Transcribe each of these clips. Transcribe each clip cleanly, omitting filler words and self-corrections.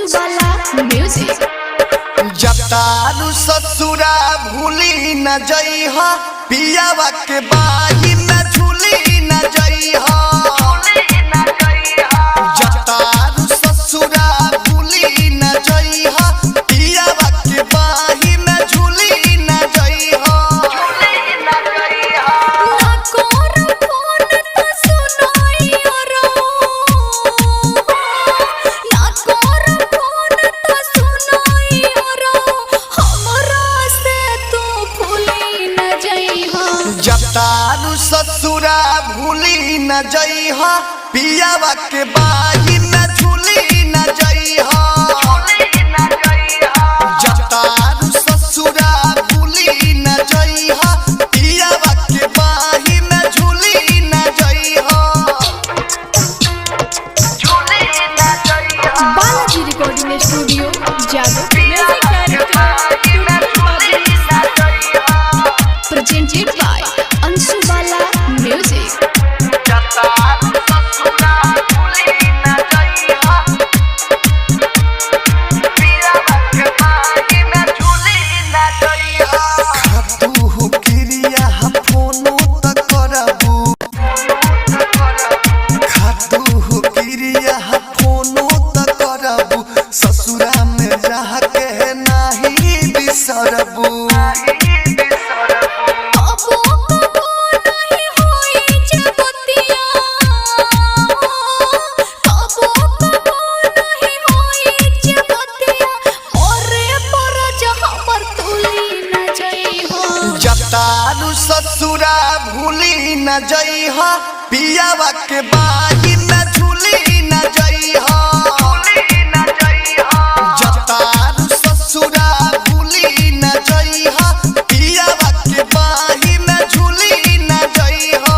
Anshubala music. जतारू ससुरा भूली न जइहा, पियावा के बाही में झूली न जइहा। जतारू ससुरा भूली न जइहा, पियावा के बाही में झूली न जइहा। जतारू ससुरा भूली न जइहा, पियावा के बाही में झूली न जइहा। जतारू ससुरा भूली न जइहा, पियावा के बाही में झूली न जइहा। बालाजी रिकॉर्डिंग स्टूडियो जादू presented by अंशुबाला म्यूजिक। ससुरा में रह के नहीं बिसरबू। जतारू ससुरा भूली न जइहा, पियावा के बाही में झूली न जइहा। जतारू ससुरा भूली न जइहा, पियावा के बाही में झूली न जइहा।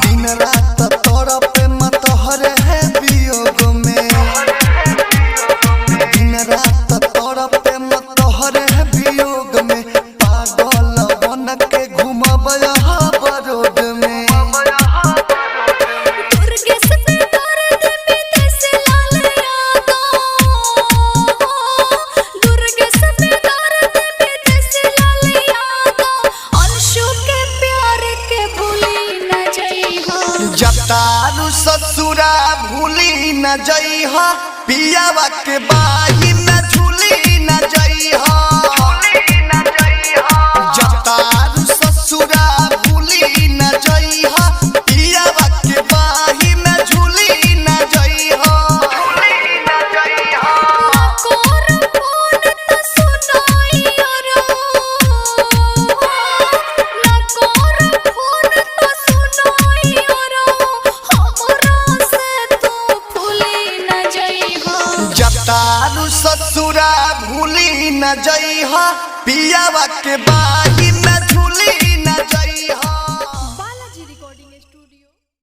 दिन रात तोरा पे मत हरे है वियोग में। दिन रात तोरा पे मत हरे है वियोग में। पागल बन के घूमब यहाँ बरोड में। जतारू ससुरा भूली न जइहा, पियावा के बाही में झूली न जइहा। जतारू ससुरा भूली न जइहा, पियावा के बाही में झूली न जइहा। जतारू ससुरा भूली न जइहा, पियावा के बाही में झूली